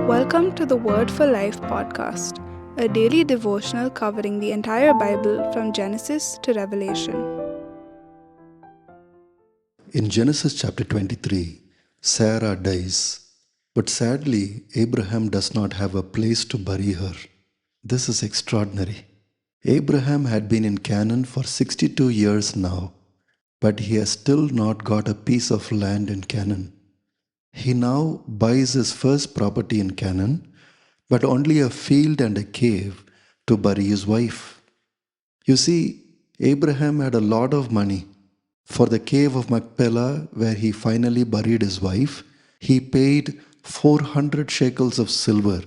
Welcome to the Word for Life podcast, a daily devotional covering the entire Bible from Genesis to Revelation. In Genesis chapter 23, Sarah dies, but sadly, Abraham does not have a place to bury her. This is extraordinary. Abraham had been in Canaan for 62 years now, but he has still not got a piece of land in Canaan. He now buys his first property in Canaan, but only a field and a cave to bury his wife. You see, Abraham had a lot of money. For the cave of Machpelah, where he finally buried his wife, he paid 400 shekels of silver,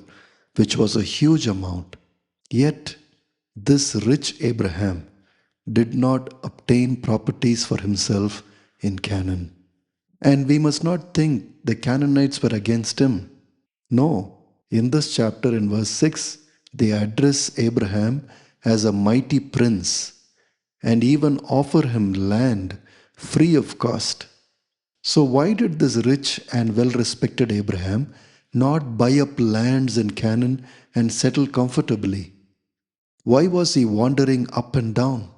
which was a huge amount. Yet, this rich Abraham did not obtain properties for himself in Canaan. And we must not think the Canaanites were against him. No, in this chapter, in verse 6, they address Abraham as a mighty prince and even offer him land free of cost. So, why did this rich and well respected Abraham not buy up lands in Canaan and settle comfortably? Why was he wandering up and down?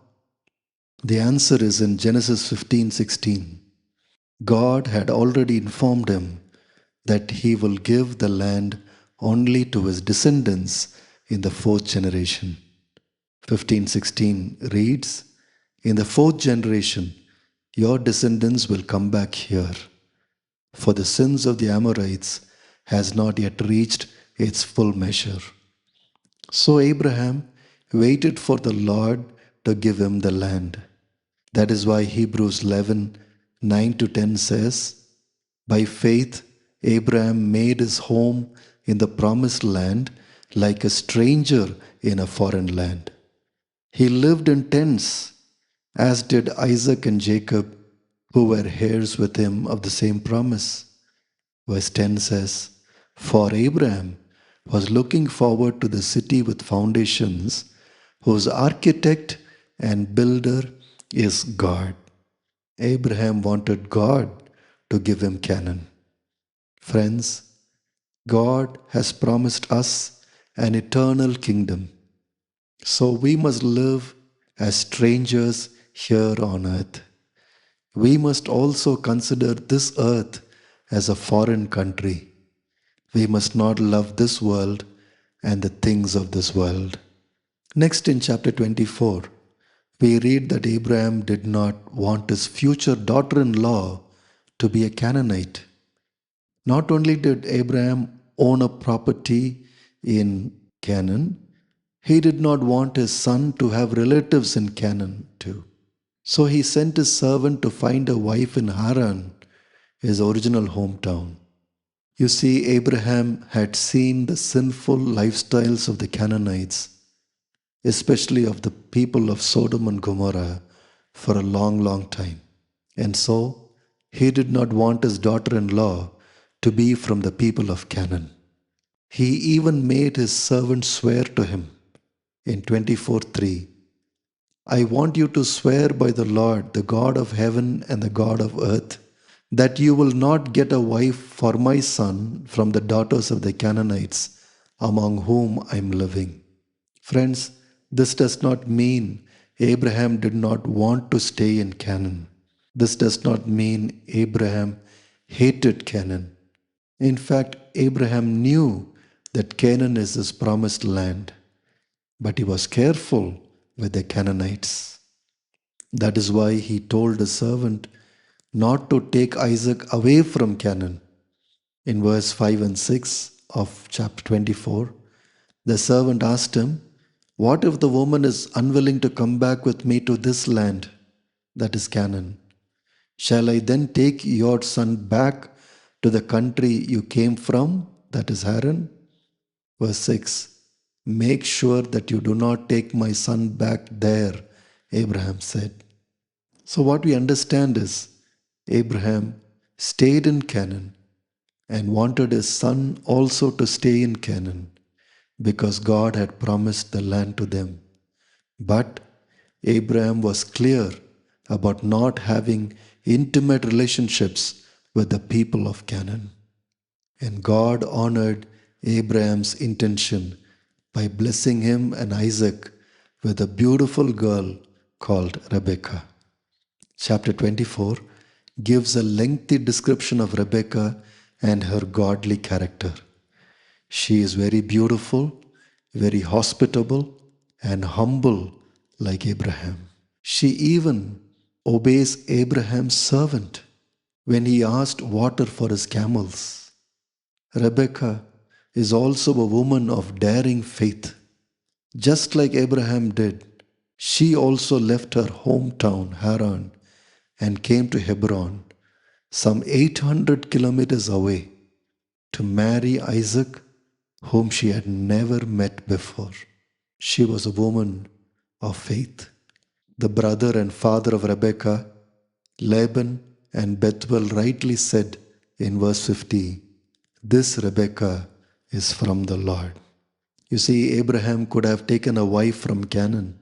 The answer is in Genesis 15:16. God had already informed him that he will give the land only to his descendants in the fourth generation. 15:16 reads, "In the fourth generation, your descendants will come back here, for the sins of the Amorites has not yet reached its full measure." So Abraham waited for the Lord to give him the land. That is why Hebrews 11:9 to 10 says, "By faith, Abraham made his home in the promised land like a stranger in a foreign land. He lived in tents, as did Isaac and Jacob, who were heirs with him of the same promise." Verse 10 says, "For Abraham was looking forward to the city with foundations, whose architect and builder is God." Abraham wanted God to give him Canaan. Friends, God has promised us an eternal kingdom. So we must live as strangers here on earth. We must also consider this earth as a foreign country. We must not love this world and the things of this world. Next, in chapter 24, we read that Abraham did not want his future daughter in law to be a Canaanite. Not only did Abraham own a property in Canaan, he did not want his son to have relatives in Canaan too. So he sent his servant to find a wife in Haran, his original hometown. You see, Abraham had seen the sinful lifestyles of the Canaanites, especially of the people of Sodom and Gomorrah, for a long, long time. And so, he did not want his daughter in law to be from the people of Canaan. He even made his servant swear to him in 24:3, "I want you to swear by the Lord, the God of heaven and the God of earth, that you will not get a wife for my son from the daughters of the Canaanites among whom I am living." Friends, this does not mean Abraham did not want to stay in Canaan. This does not mean Abraham hated Canaan. In fact, Abraham knew that Canaan is his promised land, but he was careful with the Canaanites. That is why he told his servant not to take Isaac away from Canaan. In verse 5 and 6 of chapter 24, the servant asked him, "What if the woman is unwilling to come back with me to this land, that is Canaan? Shall I then take your son back to the country you came from, that is Haran?" Verse 6, "Make sure that you do not take my son back there," Abraham said. So, what we understand is Abraham stayed in Canaan and wanted his son also to stay in Canaan because God had promised the land to them. But Abraham was clear about not having intimate relationships with the people of Canaan. And God honored Abraham's intention by blessing him and Isaac with a beautiful girl called Rebekah. Chapter 24 gives a lengthy description of Rebekah and her godly character. She is very beautiful, very hospitable, and humble like Abraham. She even obeys Abraham's servant when he asked water for his camels. Rebekah is also a woman of daring faith. Just like Abraham did, she also left her hometown, Haran, and came to Hebron, some 800 kilometers away, to marry Isaac, whom she had never met before. She was a woman of faith. The brother and father of Rebekah, Laban and Bethuel, rightly said in verse 50, "This Rebekah is from the Lord." You see, Abraham could have taken a wife from Canaan.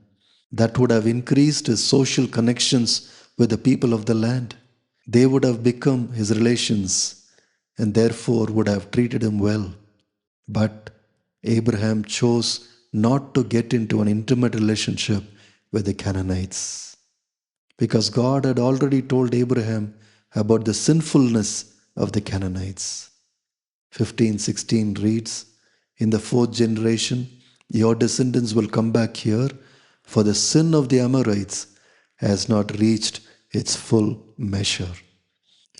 That would have increased his social connections with the people of the land. They would have become his relations and therefore would have treated him well. But Abraham chose not to get into an intimate relationship with the Canaanites because God had already told Abraham about the sinfulness of the Canaanites. 15:16 reads, "In the fourth generation, your descendants will come back here, for the sin of the Amorites has not reached its full measure."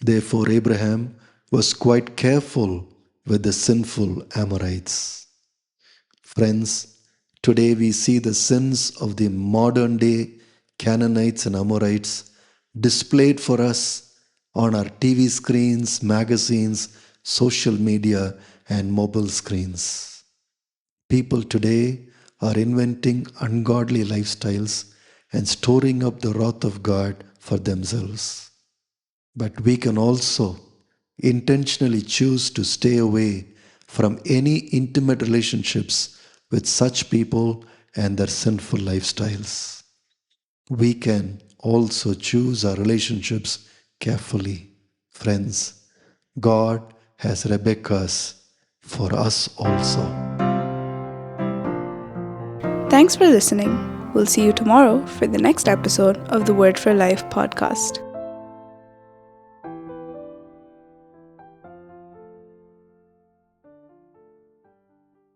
Therefore, Abraham was quite careful with the sinful Amorites. Friends, today we see the sins of the modern day Canaanites and Amorites displayed for us on our TV screens, magazines, social media, and mobile screens. People today are inventing ungodly lifestyles and storing up the wrath of God for themselves. But we can also intentionally choose to stay away from any intimate relationships with such people and their sinful lifestyles. We can also choose our relationships carefully. Friends, God has Rebekahs for us also. Thanks for listening. We'll see you tomorrow for the next episode of the Word for Life podcast.